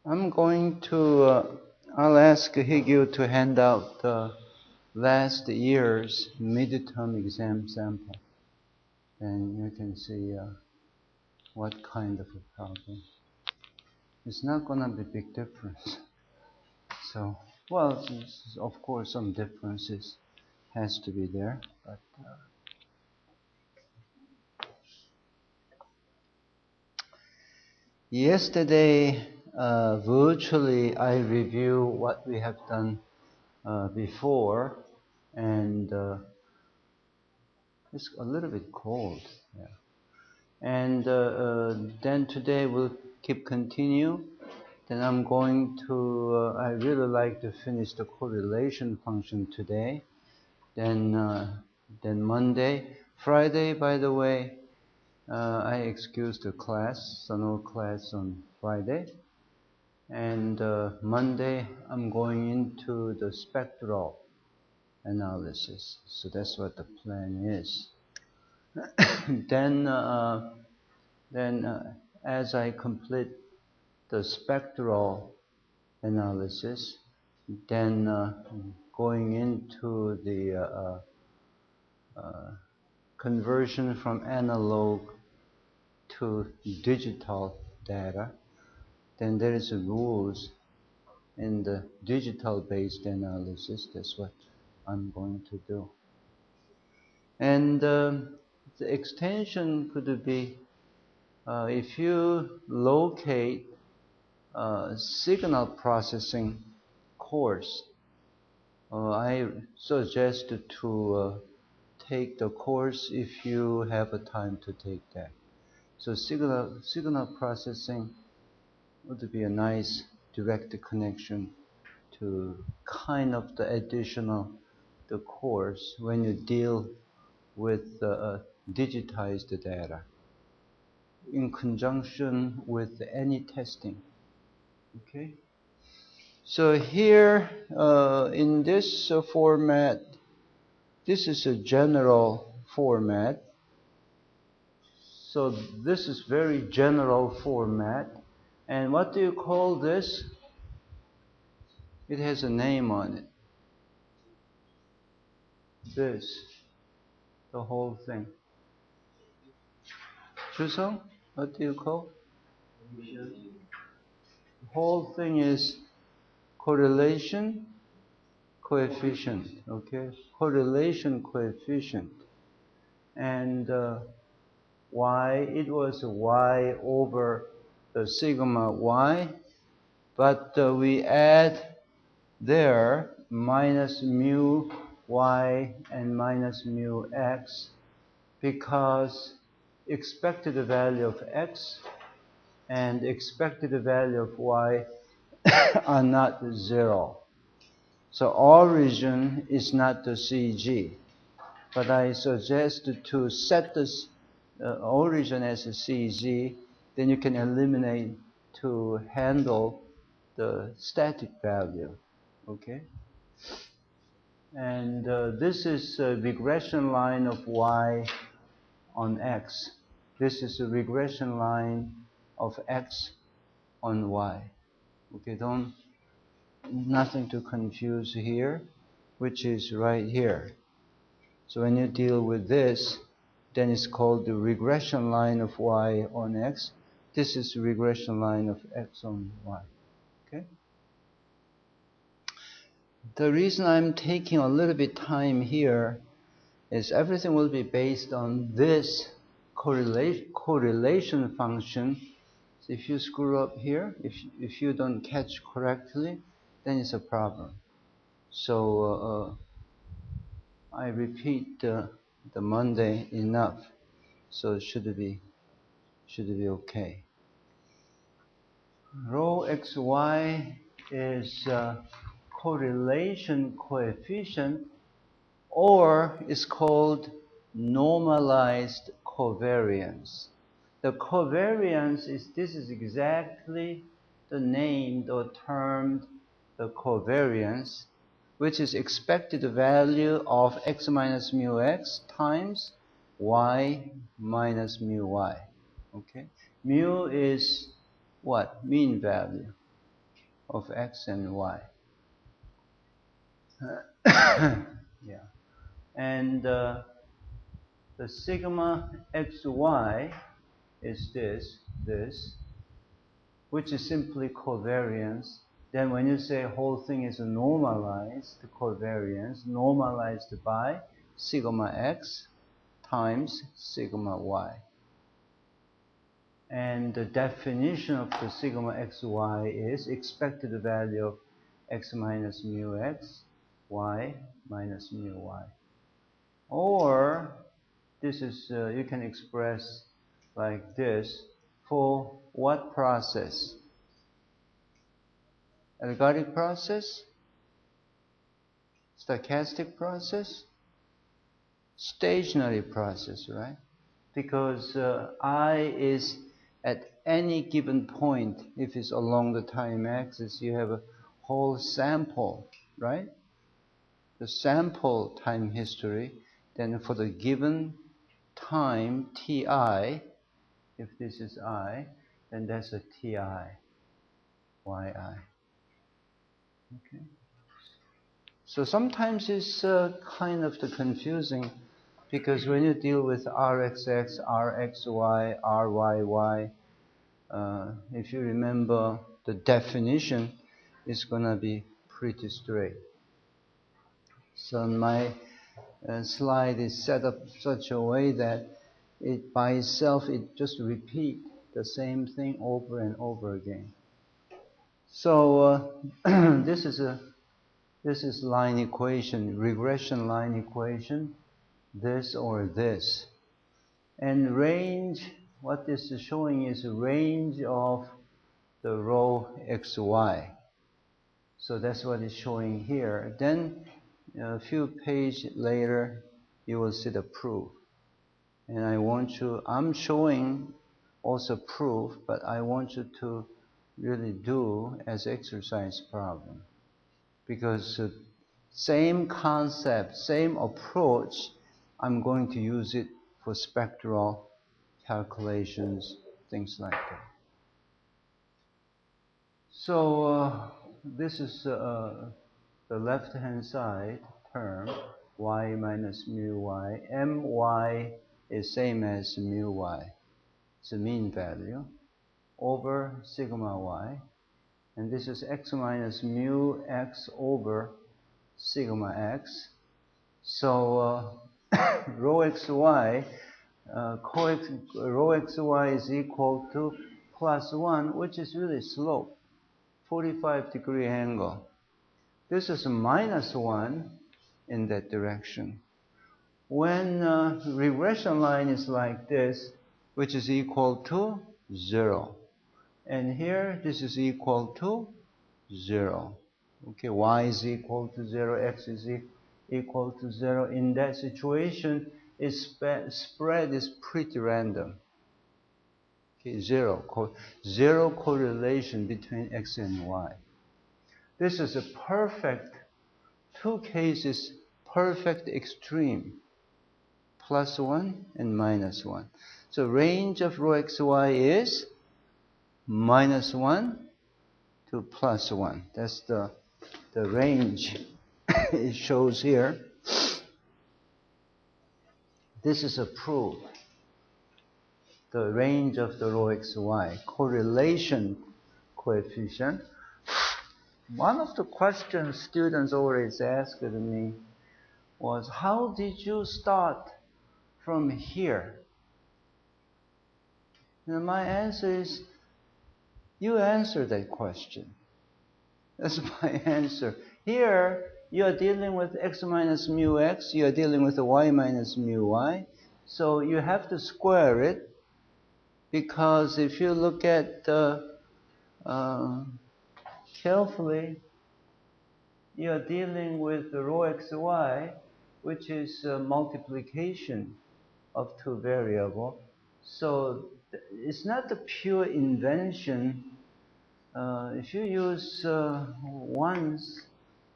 I'm going to, I'll ask Higyu to hand out the last year's midterm exam sample. And you can see what kind of a problem. It's not going to be big difference. So, well, of course, some differences has to be there. But yesterday, virtually, I review what we have done before, and it's a little bit cold. Yeah. And then today we'll continue. Then I'm going to, I really like to finish the correlation function today. Then Monday. Friday, by the way, I excused the class, so no class on Friday. And Monday, I'm going into the spectral analysis. So that's what the plan is. Then as I complete the spectral analysis, then going into the conversion from analog to digital data, then there is a rules in the digital-based analysis. That's what I'm going to do. And the extension could be if you locate signal processing course, I suggest to take the course if you have a time to take that. So signal processing would be a nice direct connection to kind of the additional the course when you deal with digitized data in conjunction with any testing. Okay. So here in this format, this is a general format. So this is very general format. And what do you call this? It has a name on it. This, the whole thing. Chusong, what do you call? The whole thing is correlation coefficient. Okay, correlation coefficient. And y, it was y over the sigma y, but we add there minus mu y and minus mu x because expected value of x and expected value of y are not 0. So origin is not the CG, but I suggest to set this origin as a CG, then you can eliminate to handle the static value. Okay? And this is a regression line of y on x. This is a regression line of x on y. Okay, nothing to confuse here, which is right here. So when you deal with this, then it's called the regression line of y on x. This is the regression line of x on y. Okay? The reason I'm taking a little bit time here is everything will be based on this correlation function. So if you screw up here, if you don't catch correctly, then it's a problem. So I repeat the Monday enough, so it should be okay. Rho xy is correlation coefficient, or is called normalized covariance. The covariance this is exactly the name or termed the covariance, which is expected value of x minus mu x times y minus mu y. Okay, mu is what? Mean value. of x and y. Yeah. And the sigma xy is this, which is simply covariance. Then when you say whole thing is normalized covariance, normalized by sigma x times sigma y. And the definition of the sigma xy is expected value of x minus mu x, y minus mu y. Or this is, you can express like this, for what process? Algebraic process? Stochastic process? Stationary process, right? Because I is at any given point, if it's along the time axis, you have a whole sample, right? The sample time history, then for the given time ti, if this is I, then that's a ti, yi. Okay. So sometimes it's kind of confusing, because when you deal with rxx, rxy, ryy, if you remember the definition, it's going to be pretty straight. So my slide is set up such a way that it by itself, it just repeats the same thing over and over again. So this is line equation, regression line equation, this or this. And range, what this is showing is a range of the row xy. So that's what it's showing here. Then a few pages later, you will see the proof. And I'm showing also proof, but I want you to really do as exercise problem. Because same concept, same approach, I'm going to use it for spectral calculations, things like that. So this is the left-hand side term, y minus mu y. My is same as mu y. It's a mean value over sigma y. And this is x minus mu x over sigma x. So rho xy, rho xy is equal to plus 1, which is really slope, 45-degree angle. This is minus 1 in that direction. When regression line is like this, which is equal to 0. And here, this is equal to 0. Okay, y is equal to 0, x is equal to 0. In that situation, its spread is pretty random. Okay, zero correlation between x and y. This is a perfect, two cases, perfect extreme, plus 1 and minus 1. So range of rho xy is minus 1 to plus 1. That's the range it shows here. This is a proof. The range of the rho xy, correlation coefficient. One of the questions students always asked me was, how did you start from here? And my answer is, you answer that question. That's my answer. Here, you are dealing with x minus mu x, you are dealing with y minus mu y. So you have to square it, because if you look at carefully, you are dealing with the rho xy, which is multiplication of two variables. So it's not the pure invention. If you use ones,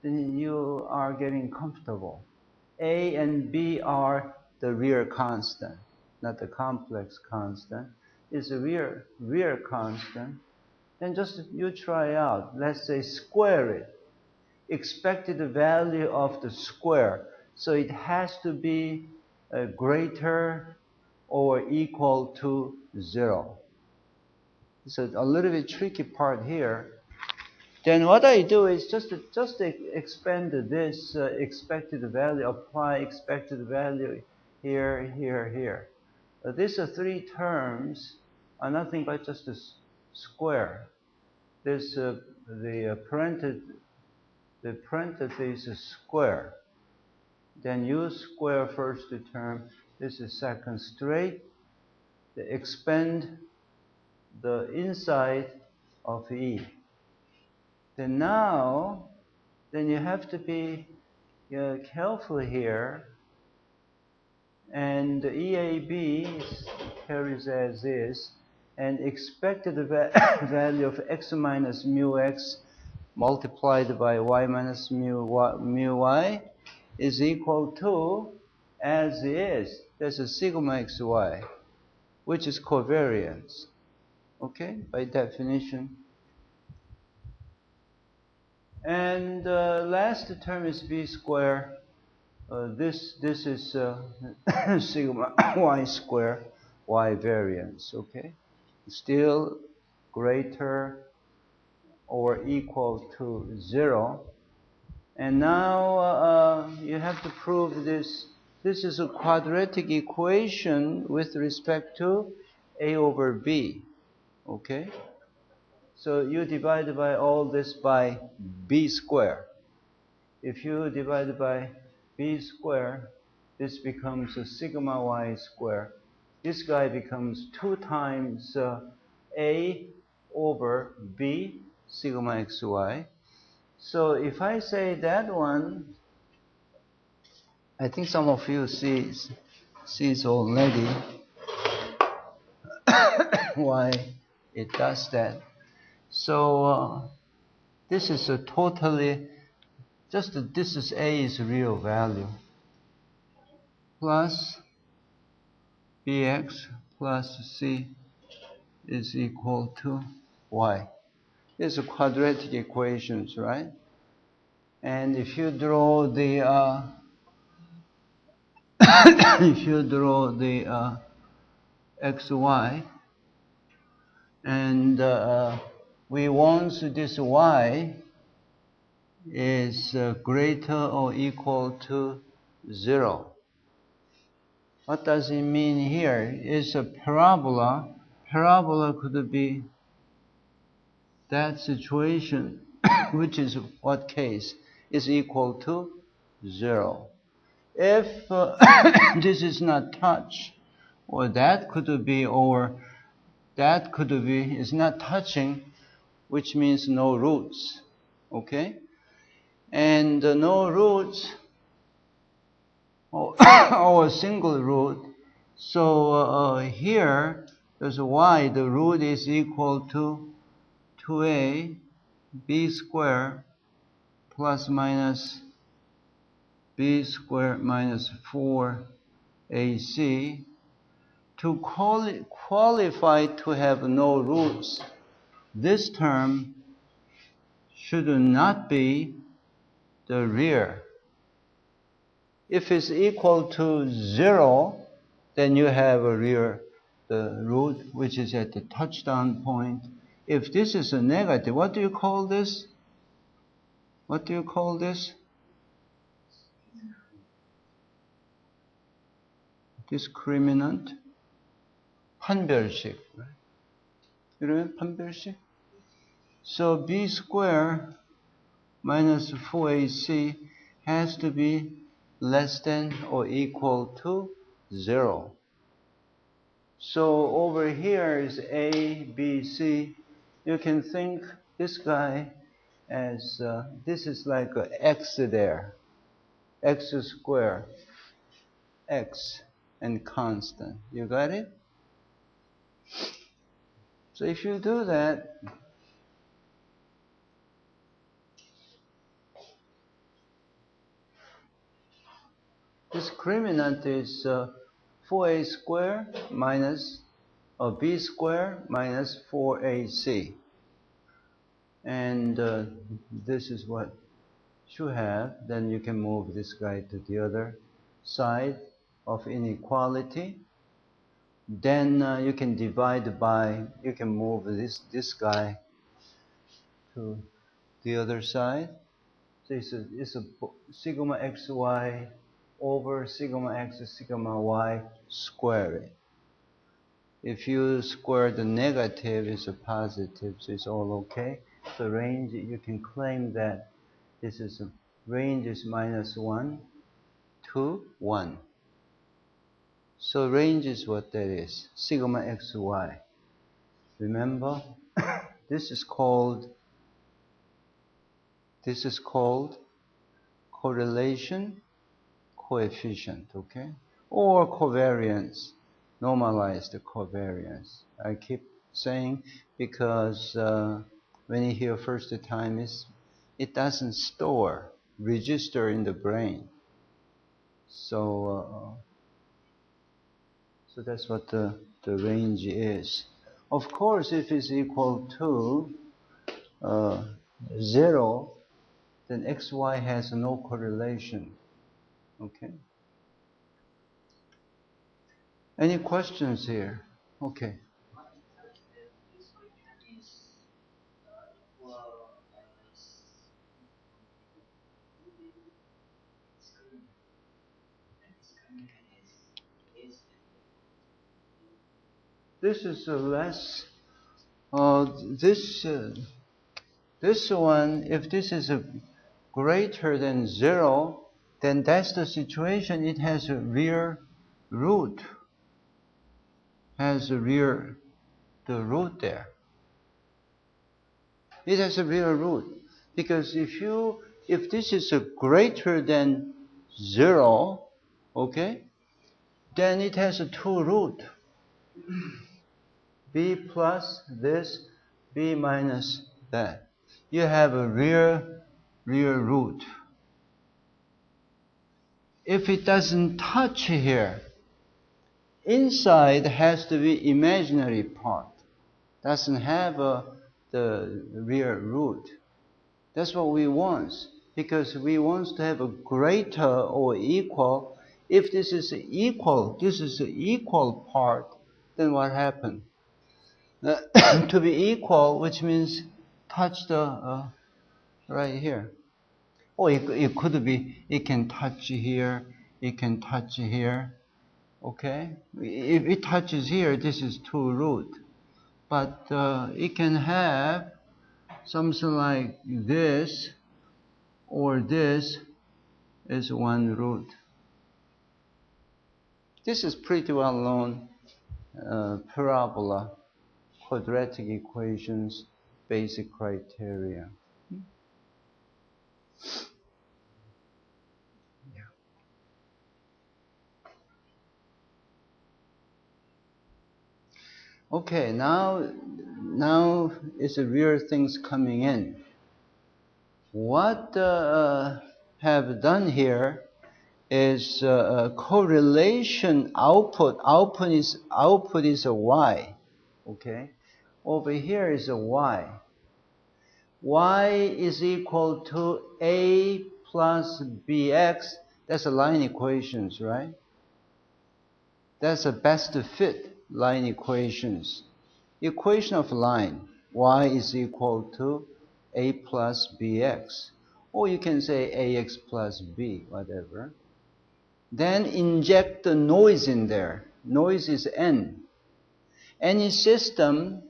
then you are getting comfortable. A and B are the real constant, not the complex constant. It's a real constant. then just you try out. Let's say square it. Expected value of the square. So it has to be greater or equal to 0. So a little bit tricky part here. Then what I do is just expand this expected value, apply expected value here, here, here. These are three terms are nothing but just a square. This the parenthesis is square. Then you square first term. This is second straight. Expand the inside of E. Then now, then you have to be careful here. And the EAB carries as is. And expected value of x minus mu x multiplied by y minus mu y is equal to as is. There's a sigma xy, which is covariance. Okay, by definition. And last term is b square. This is sigma y square, y variance. Okay, still greater or equal to 0. And now you have to prove this. This is a quadratic equation with respect to a over b. Okay? So you divide by all this by b square. If you divide by b square, this becomes a sigma y square. This guy becomes 2 times a over b sigma xy. So if I say that one, I think some of you sees already why it does that. So this is a totally, this is A is real value. Plus bx plus c is equal to y. These are quadratic equations, right? And if you draw the xy, and we want this y is greater or equal to 0. What does it mean here? It's a parabola. Parabola could be that situation, which is what case is equal to 0. If this is not touched, or that could be, or that could be, is not touching, which means no roots. Okay? And no roots, or a single root. So here, there's a y, the root is equal to 2a b squared plus minus b squared minus 4ac. To qualify to have no roots, this term should not be the rear. If it's equal to 0, then you have a rear, the root, which is at the touchdown point. If this is a negative, what do you call this? What do you call this? Discriminant. 판별식. You remember 판별식? So b squared minus 4ac has to be less than or equal to 0. So over here is a, b, c. You can think this guy as, this is like a x there. X squared, x, and constant. You got it? So if you do that, discriminant is 4a squared minus b squared minus 4ac. and this is what you have. Then you can move this guy to the other side of inequality. Then you can divide by, you can move this guy to the other side. So it's a sigma xy over sigma x sigma y squared. If you square the negative, it's a positive, so it's all okay. So range, you can claim that this is a range is -1 to 1. So range is what that is, sigma xy. Remember, this is called correlation coefficient, okay? Or covariance, normalized covariance. I keep saying because when you hear first time, it doesn't register in the brain. So that's what the range is. Of course, if it's equal to 0, then xy has no correlation. Okay? Any questions here? Okay. This is less. This one, if this is greater than 0, then that's the situation. It has a real root. The root there. It has a real root. Because if this is greater than 0, okay, then it has a 2 root. B plus this, B minus that. You have a real root. If it doesn't touch here, inside has to be imaginary part. Doesn't have the real root. That's what we want, because we want to have a greater or equal. If this is equal, this is the equal part, then what happened? To be equal, which means touch the right here. Or it could be, it can touch here, it can touch here. Okay? If it touches here, this is 2 root. But it can have something like this, or this is 1 root. This is pretty well known parabola, quadratic equations, basic criteria. Okay, now it's the real things coming in. What have done here is correlation output. Output is a y. Okay, over here is a y. Y is equal to a plus bx. That's a line equations, right? That's a best fit line equations. Equation of line, y is equal to a plus bx. Or you can say ax plus b, whatever. Then inject the noise in there. Noise is n. Any system,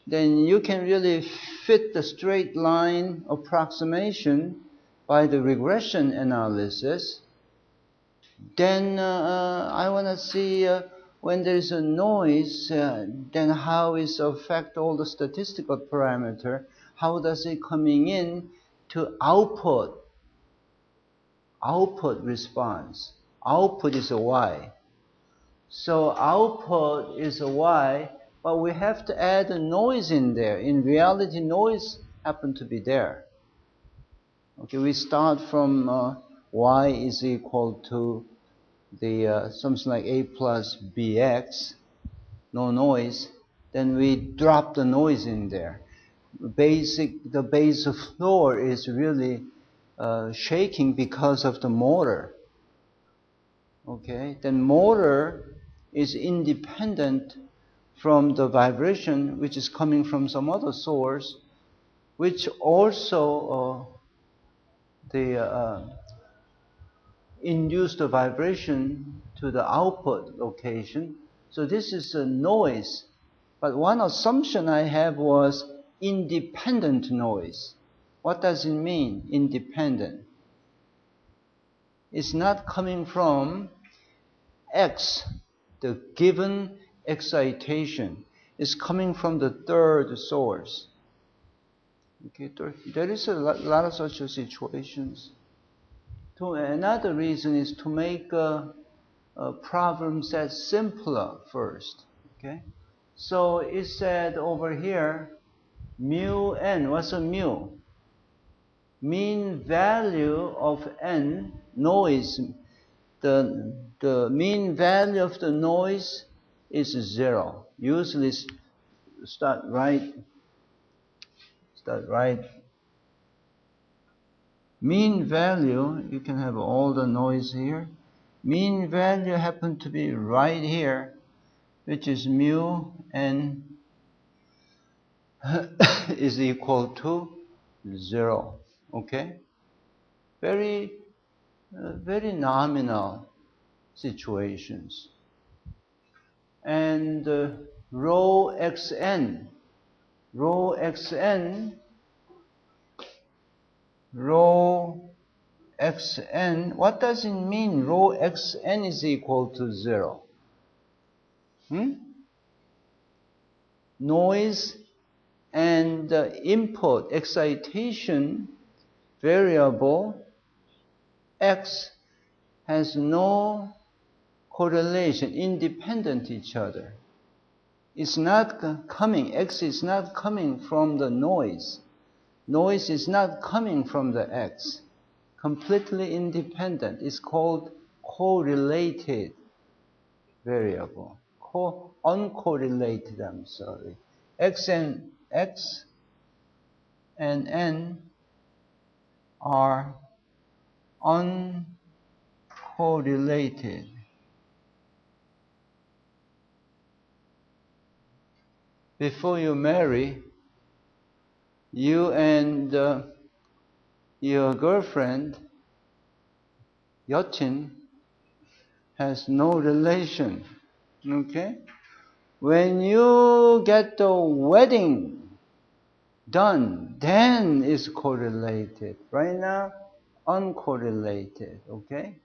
then you can really fit the straight line approximation by the regression analysis. Then I want to see when there is a noise, then how it affect all the statistical parameter. How does it coming in to output response? Output is a y. So output is a y, but we have to add a noise in there. In reality, noise happen to be there. Okay, we start from y is equal to the something like a plus bx, no noise. Then we drop the noise in there. the base floor is really shaking because of the motor. Okay, then motor is independent from the vibration which is coming from some other source, which also induce the vibration to the output location. So this is a noise. But one assumption I have was independent noise. What does it mean, independent? It's not coming from X, the given excitation. It's coming from the third source. Okay, there is a lot of such situations. Another reason is to make a problem set simpler first. Okay, so it said over here, mu n. What's a mu? Mean value of n, noise. The mean value of the noise is 0. Usually start right. Mean value, you can have all the noise here. Mean value happen to be right here, which is mu n is equal to 0. Okay? Very nominal situations. And rho xn, what does it mean rho xn is equal to 0? Noise and input excitation variable x has no correlation, independent each other. It's not coming, x is not coming from the noise. Noise is not coming from the x. Completely independent. It's called correlated variable. Uncorrelated, I'm sorry. X and n are uncorrelated. Before you marry, you and your girlfriend, Yachin, has no relation. Okay? When you get the wedding done, then it's correlated. Right now, uncorrelated. Okay?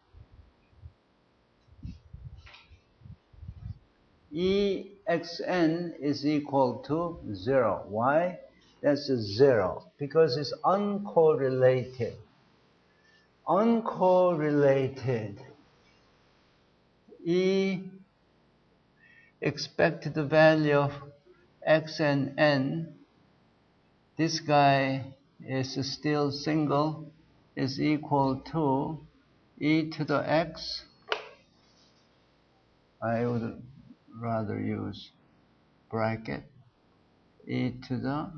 Exn is equal to 0. Why? That's a 0. Because it's uncorrelated. Uncorrelated. Expected value of x and n, this guy is still single, is equal to e to the x. I would rather use bracket, e to the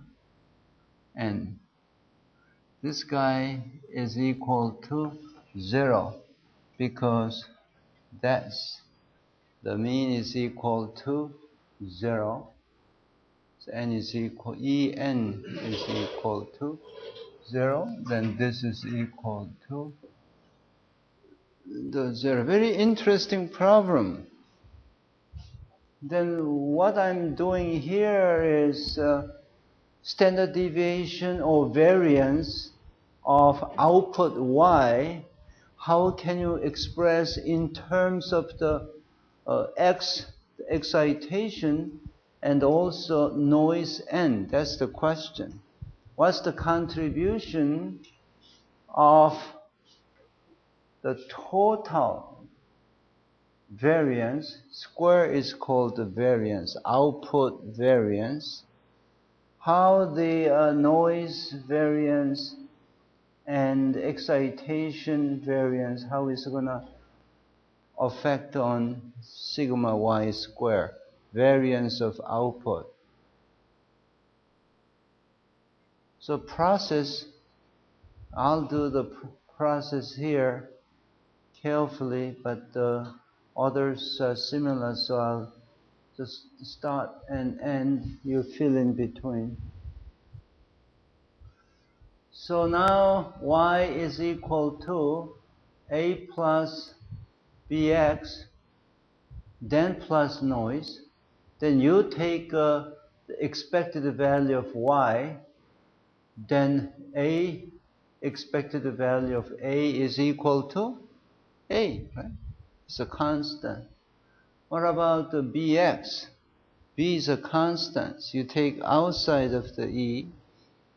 n. This guy is equal to 0 because that's the mean is equal to 0. So n is equal, En is equal to 0. Then this is equal to the 0. Very interesting problem. Then what I'm doing here is standard deviation or variance of output y. How can you express in terms of the x, the excitation, and also noise n? That's the question. What's the contribution of the total variance? Square is called the variance, output variance. How the noise variance and excitation variance, how is it going to affect on sigma y square, variance of output. So process, I'll do the process here carefully, but the others are similar, so I'll just start and end, you fill in between. So now y is equal to a plus bx, then plus noise. Then you take the expected value of y, then a expected value of a is equal to a, right? It's a constant. What about the bx? B is a constant. So you take outside of the e,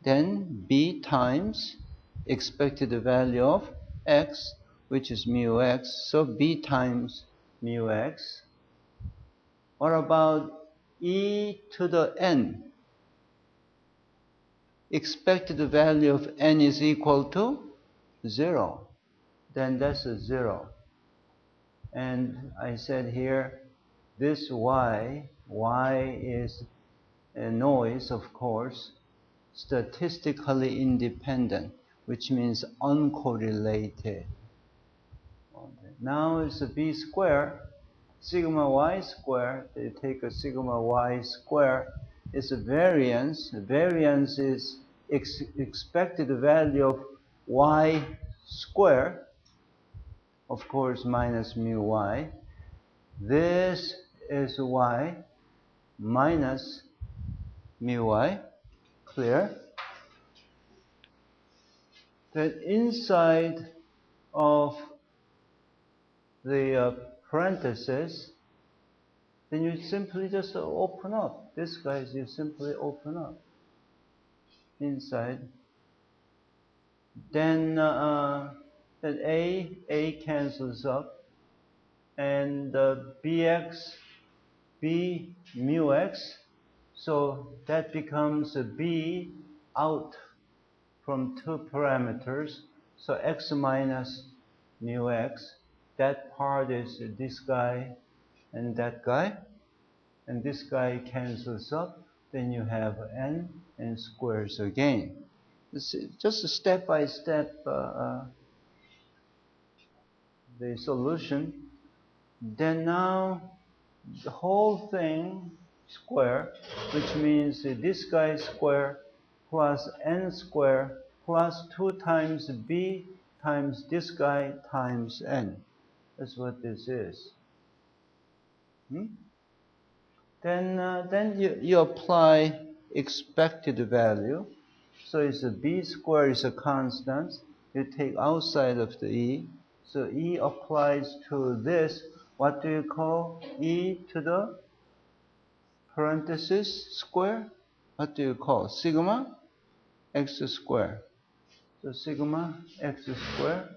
then b times expected value of x, which is mu x. So b times mu x. What about e to the n? Expected value of n is equal to 0. Then that's a 0. And I said here, this y is a noise, of course, statistically independent, which means uncorrelated. Now it's a b square, sigma y square. You take a sigma y square, it's a variance. The variance is expected value of y square, of course, minus mu y. This is y minus mu y. Clear? Then inside of the parenthesis, then you simply just open up. This guy, you simply open up inside. Then a cancels up, and bx, b mu x, so that becomes a b out from two parameters. So x minus mu x, that part is this guy and that guy, and this guy cancels up, then you have n and squares again. This is just a step-by-step the solution. Then now the whole thing square, which means this guy square plus n square plus 2 times b times this guy times n. That's what this is. Then you apply expected value. So it's a b square is a constant. You take outside of the e. So e applies to this. What do you call e to the parenthesis square? What do you call? Sigma x square. So sigma x square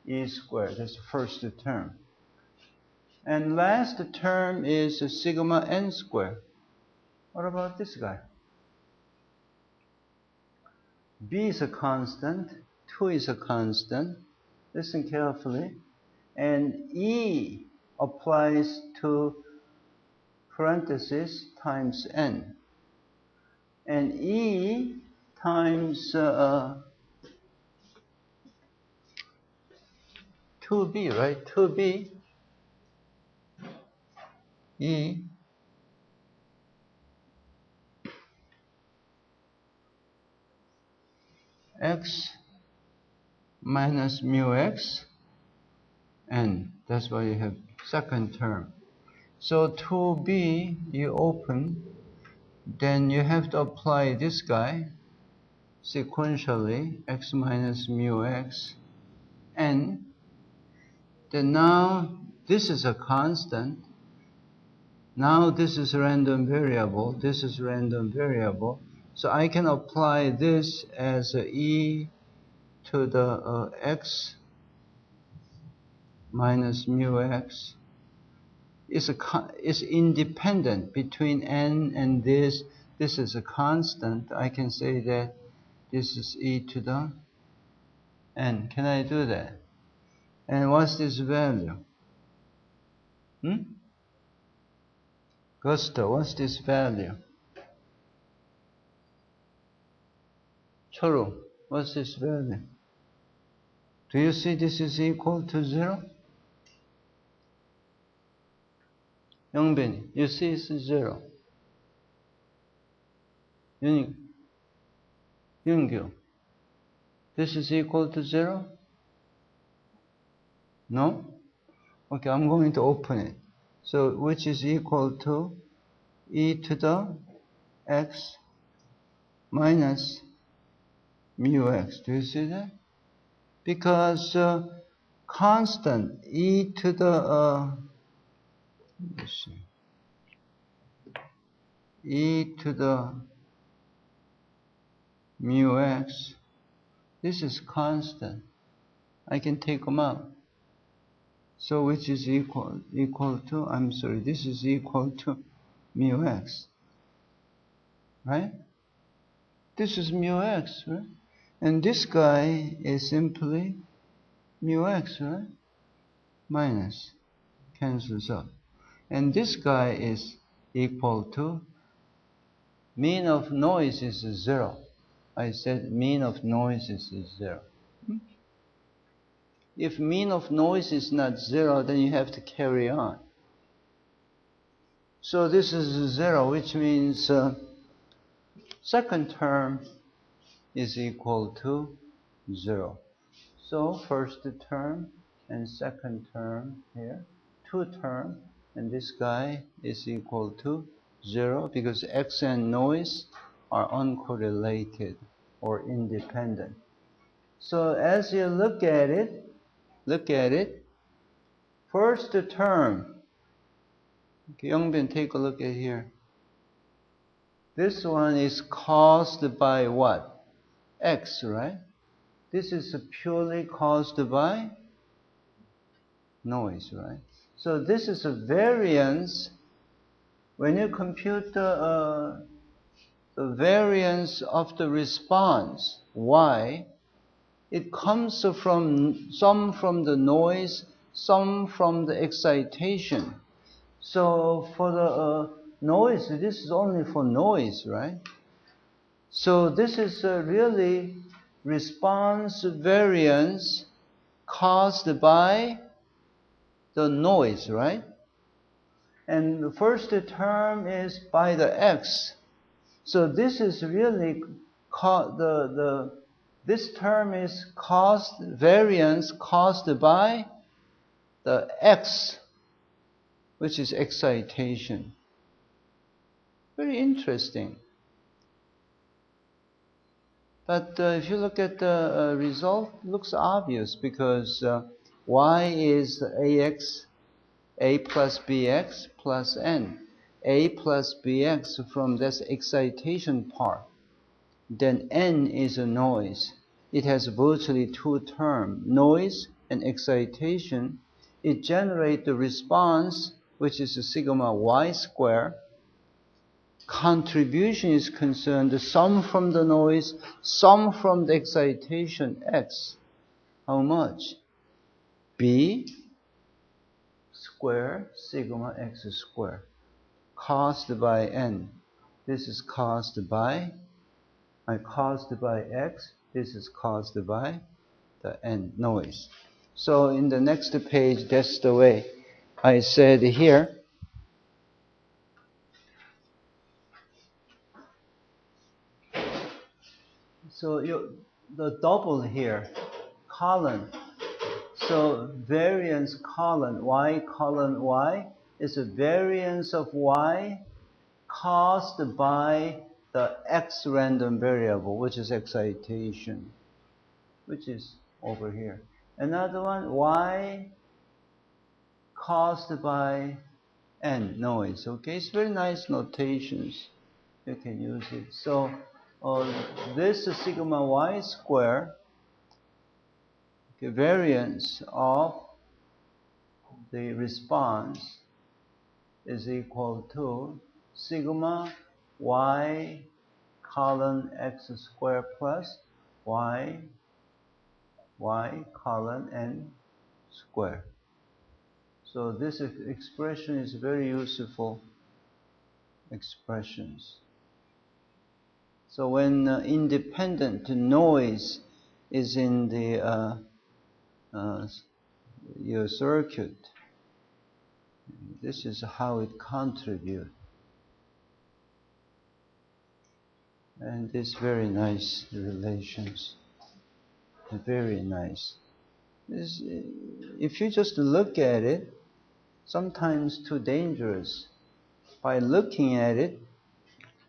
e square. That's the first term. And last term is sigma n square. What about this guy? B is a constant, 2 is a constant. Listen carefully. And E applies to parenthesis times n. And E times 2b, right? 2b, E x minus mu x n. That's why you have second term. So 2b you open, then you have to apply this guy sequentially, x minus mu x n. Then now this is a constant. Now this is random variable, this is random variable. So I can apply this as e to the x minus mu x. It's independent between n and this. This is a constant. I can say that this is e to the n. Can I do that? And what's this value? Gusto, what's this value? Choru, what's this value? Do you see this is equal to 0? Yongbin, you see it's 0. Yungyu, this is equal to 0? No? Okay, I'm going to open it. So, which is equal to e to the x minus mu x. Do you see that? Because constant e to the let's see, e to the mu x, this is constant. I can take them out. So which is equal to, I'm sorry, this is equal to mu x, right? This is mu x, right? And this guy is simply mu x, right? Minus, cancels out. And this guy is equal to, mean of noise is 0. I said mean of noise is 0. If mean of noise is not 0, then you have to carry on. So this is 0, which means second term is equal to 0. So first term and second term here, two term, and this guy is equal to 0 because x and noise are uncorrelated or independent. So as you look at it, first term, okay, Yongbin, take a look at here. This one is caused by what? X, right? This is purely caused by noise, right? So this is a variance. When you compute the variance of the response, y, it comes from some from the noise, some from the excitation. So for the noise, this is only for noise, right? So this is really response variance caused by the noise, right? And the first term is by the x. So this is really this term is variance caused by the x, which is excitation. Very interesting. But if you look at the result, it looks obvious because y is ax, a plus bx plus n. A plus bx from this excitation part. Then n is a noise. It has virtually two terms, noise and excitation. It generates the response, which is a sigma y square. Contribution is concerned, the sum from the noise, sum from the excitation, x. How much? B square sigma x square. Caused by n. This is caused by x. This is caused by the n, noise. So in the next page, that's the way I said here. So the double here, column. So variance column y is a variance of y caused by the x random variable, which is excitation, which is over here. Another one, y caused by n, noise. Okay, it's very nice notations. You can use it. So this is sigma y square, the variance of the response is equal to sigma y colon x square plus y colon n square. So this expression is very useful expressions. So when independent noise is in the your circuit, this is how it contributes. And it's very nice relations. Very nice. If you just look at it, sometimes too dangerous. By looking at it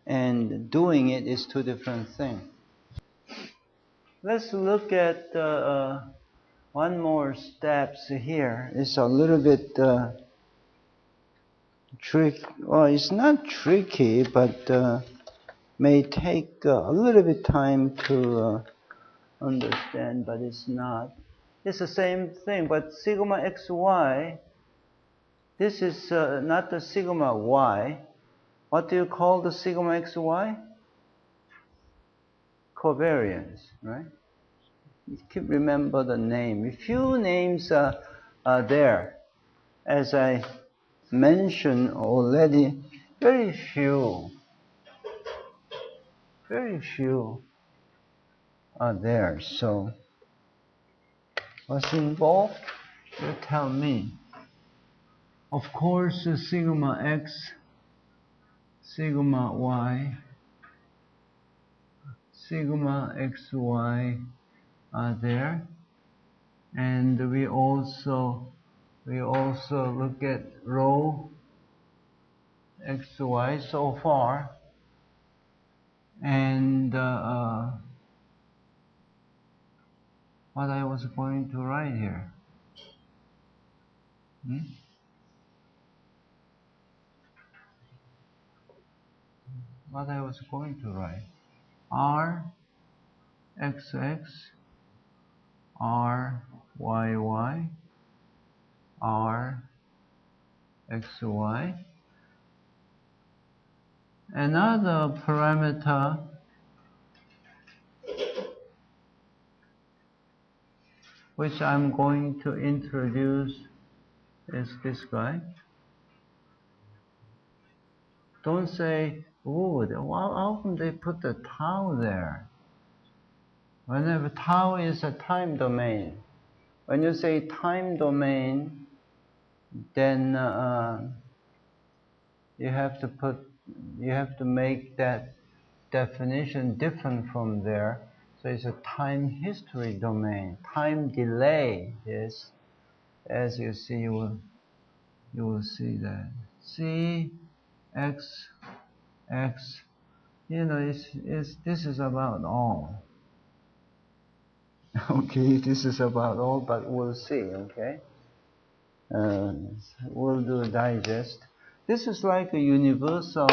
and doing it is two different things. Let's look at one more steps here. It's a little bit tricky. Well, it's not tricky, but may take a little bit time to understand, but it's not. It's the same thing, but sigma xy, this is not the sigma y. What do you call the sigma xy? Covariance, right? You keep remember the name. A few names are there. As I mentioned already, very few are there. So what's involved? You tell me. Of course, sigma x, sigma y, sigma xy are there, and we also look at rho xy so far, and what I was going to write here. What I was going to write. R XX, R YY, R XY. Another parameter which I'm going to introduce is this guy. Don't say, oh, how come they put the tau there? Whenever tau is a time domain. When you say time domain, then you have to make that definition different from there. So it's a time history domain. Time delay is, as you see, you will see that C, X, X. You know, this is about all. Okay, this is about all, but we'll see. Okay, we'll do a digest. This is like a universal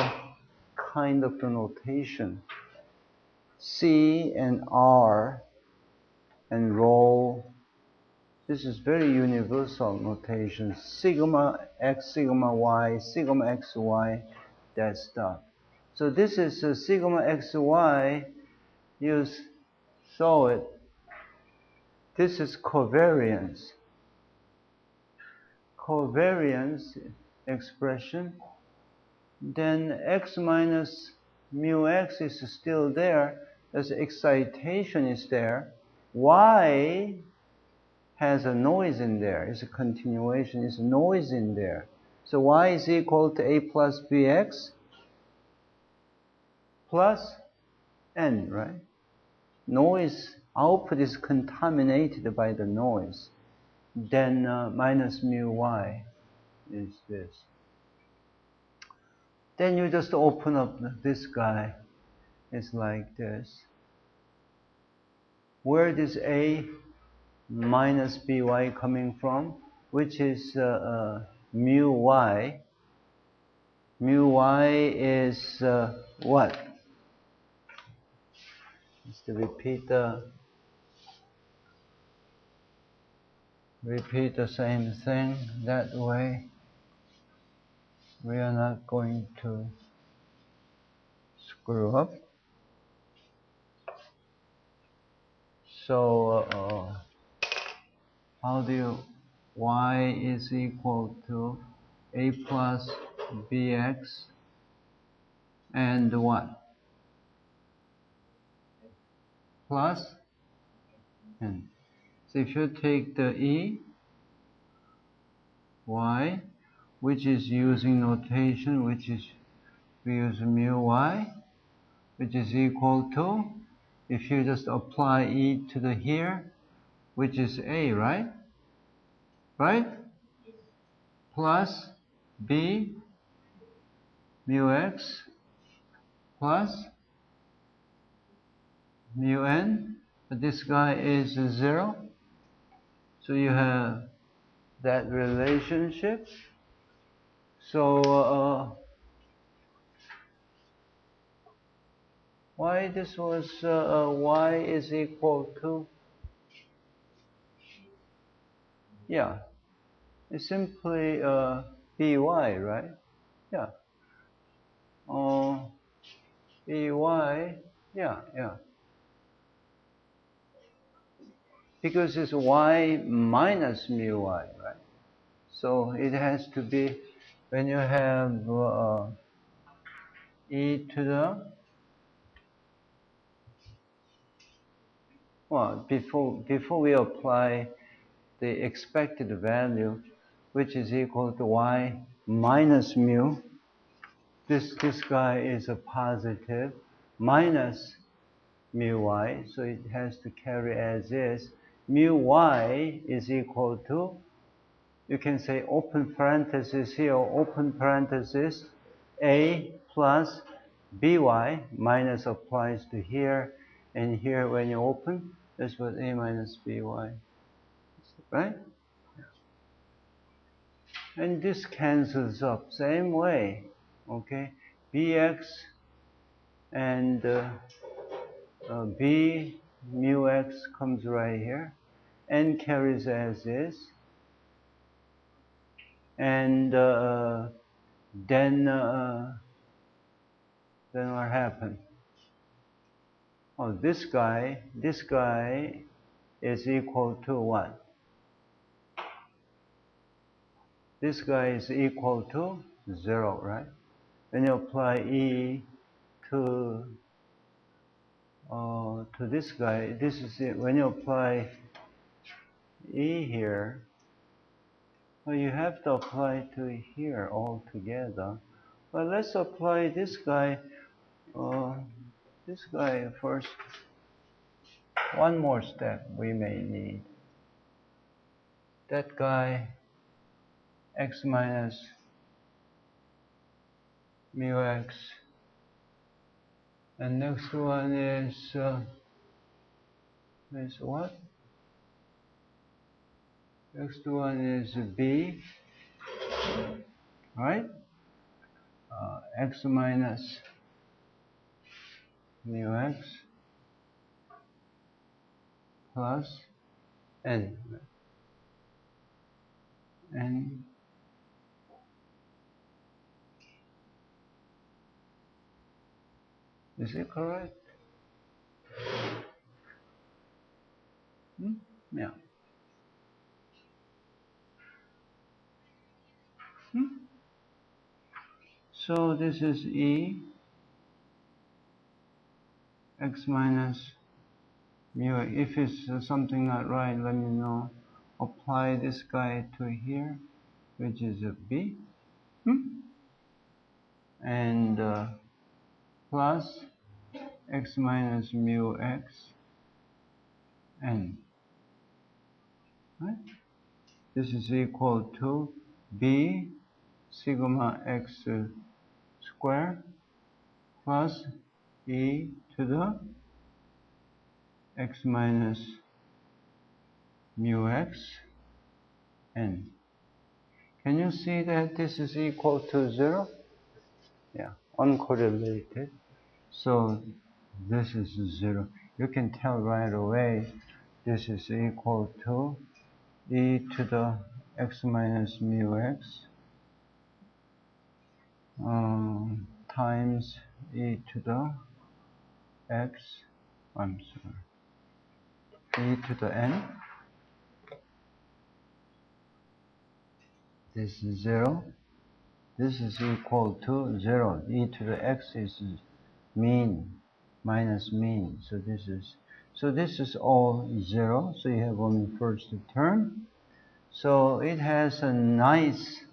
kind of notation. C and R and rho. This is very universal notation. Sigma x, sigma y, sigma x, y, that stuff. So this is sigma x, y. You saw it. This is covariance. Covariance expression. Then x minus mu x is still there. As excitation is there. Y has a noise in there. It's a continuation. It's a noise in there. So y is equal to a plus bx plus n, right? Noise output is contaminated by the noise. Then minus mu y is this. Then you just open up this guy. It's like this. Where is a minus by coming from? Which is mu y. Mu y is what? Just to repeat the same thing that way. We are not going to screw up. So how do you, y is equal to a plus bx and what? plus n. So if you take the e, y, which is using notation, which is, we use mu y, which is equal to, if you just apply e to the here, which is a, right? Right? Plus b mu x plus mu n. But this guy is 0. So you have that relationship. So why this was y is equal to, yeah, it's simply by, right? Yeah. By, yeah. Because it's y minus mu y, right? So it has to be, when you have e to the, well, before we apply the expected value, which is equal to y minus mu, this guy is a positive minus mu y, so it has to carry as is. Mu y is equal to, you can say open parenthesis here, open parenthesis, a plus by minus applies to here, and here when you open, that's what a minus by, right? And this cancels up, same way, okay? Bx and b mu x comes right here, n carries as is, and then what happened? Oh, this guy is equal to what? This guy is equal to 0, right? When you apply e to this guy, this is it. When you apply e here, well, you have to apply to here altogether. But let's apply this guy first. One more step we may need. That guy, x minus mu x. And next one is what? Next one is b, right? X minus mu x plus n. Is it correct? Yeah. So this is e x minus mu x. If it's something not right, let me know. Apply this guy to here, which is a b, and plus x minus mu x n. Right? This is equal to b sigma x squared plus e to the x minus mu x n. Can you see that this is equal to 0? Yeah, uncorrelated. So this is 0. You can tell right away this is equal to e to the x minus mu x times e to the x, I'm sorry, e to the n. This is 0. This is equal to 0. E to the x is mean minus mean. So this is So this is all 0, so you have only first term. So it has a nice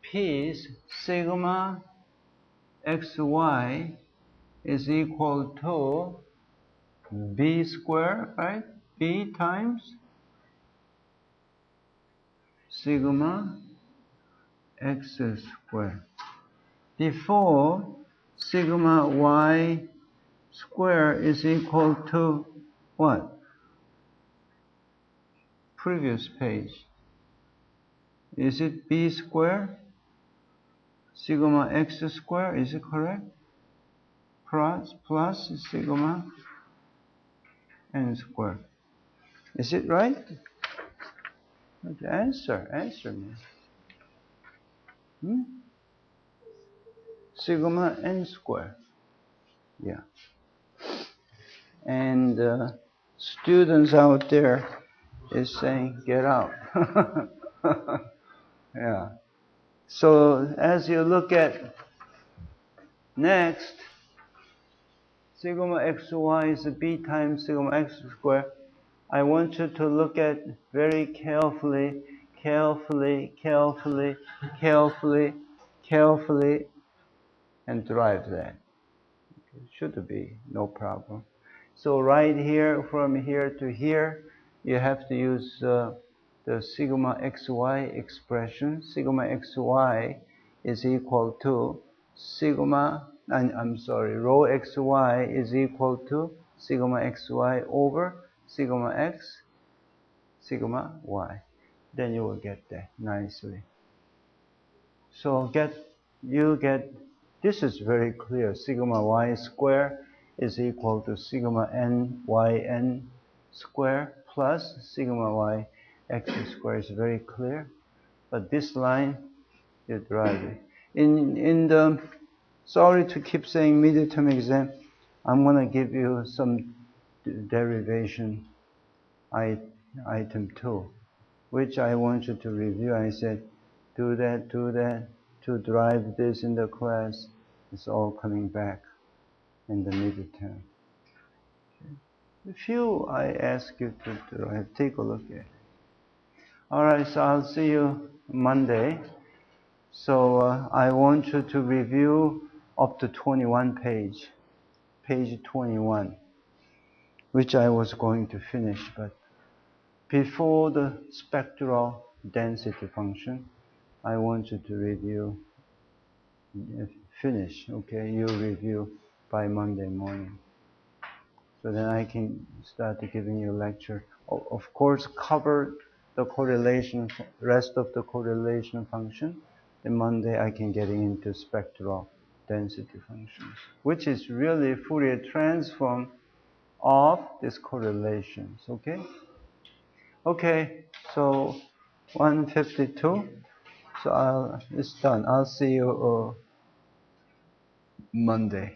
piece, sigma xy is equal to b squared, right? B times sigma x squared. Before, sigma y squared is equal to what? Previous page. Is it b squared? Sigma x squared, is it correct? Plus sigma n squared. Is it right? Okay, answer me. Sigma n squared. Yeah. And students out there is saying, get out. Yeah. So as you look at next, sigma xy is b times sigma x squared. I want you to look at very carefully, and derive that. It should be no problem. So right here, from here to here, you have to use the sigma xy expression. Sigma xy is equal to sigma, rho xy is equal to sigma xy over sigma x, sigma y. Then you will get that nicely. So this is very clear. Sigma y squared is equal to sigma n yn squared plus sigma y x squared is very clear. But this line, you derive it. In the, sorry to keep saying midterm exam, I'm going to give you some derivation item 2, which I want you to review. I said, do that, to derive this in the class. It's all coming back in the midterm. A few I ask you to derive, take a look at it. Alright, so I'll see you Monday. So I want you to review up to 21 page 21, which I was going to finish, but before the spectral density function, I want you to review, finish, okay? You review by Monday morning. So then I can start giving you a lecture. Of course, cover the correlation, rest of the correlation function. Then Monday I can get into spectral density functions, which is really Fourier transform of these correlations, okay? Okay, so 152. So it's done. I'll see you Monday.